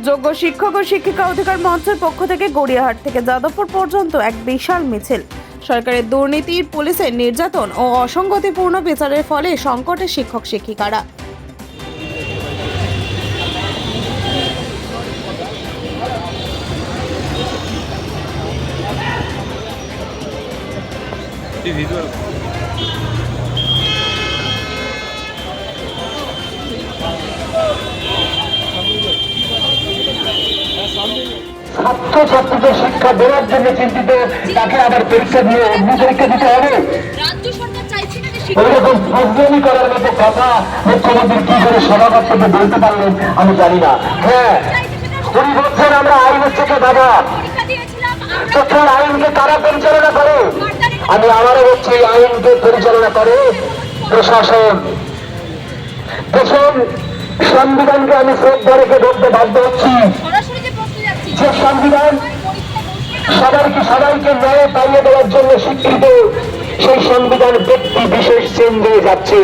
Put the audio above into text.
যোগ্য শিক্ষক ও শিক্ষিকা অধিকার মঞ্চের পক্ষ থেকে গড়িয়াহাট থেকে যাদবপুর পর্যন্ত এক বিশাল মিছিল। সরকারের দুর্নীতি, পুলিশের নির্যাতন ও অসঙ্গতিপূর্ণ বিচারের ফলে সংকটে শিক্ষক শিক্ষিকারা। ছাত্রছাত্রীদের শিক্ষা দেওয়ার জন্য চিন্তিত, তাকে আবার পরীক্ষা দিয়ে অগ্নি পরীক্ষা দিতে হবে। ওইরকম ফজলামি করার মতো কথা মুখ্যমন্ত্রী কি করে সভাপতিকে বলতে পারলেন আমি জানি না। হ্যাঁ, উনি বলছেন আমরা আইনের থেকে বাবা, তখন আইনকে কারা পরিচালনা করে? আমি আবারও বলছি, আইনকে পরিচালনা করে প্রশাসন। দেখুন, সংবিধানকে আমি শ্রদ্ধা রেখে বলতে বাধ্য হচ্ছি যে সংবিধান সবাইকে ন্যায় পাইয়ে দেওয়ার জন্য স্বীকৃত, সেই সংবিধান ব্যক্তি বিশেষ চেঞ্জ হয়ে যাচ্ছে।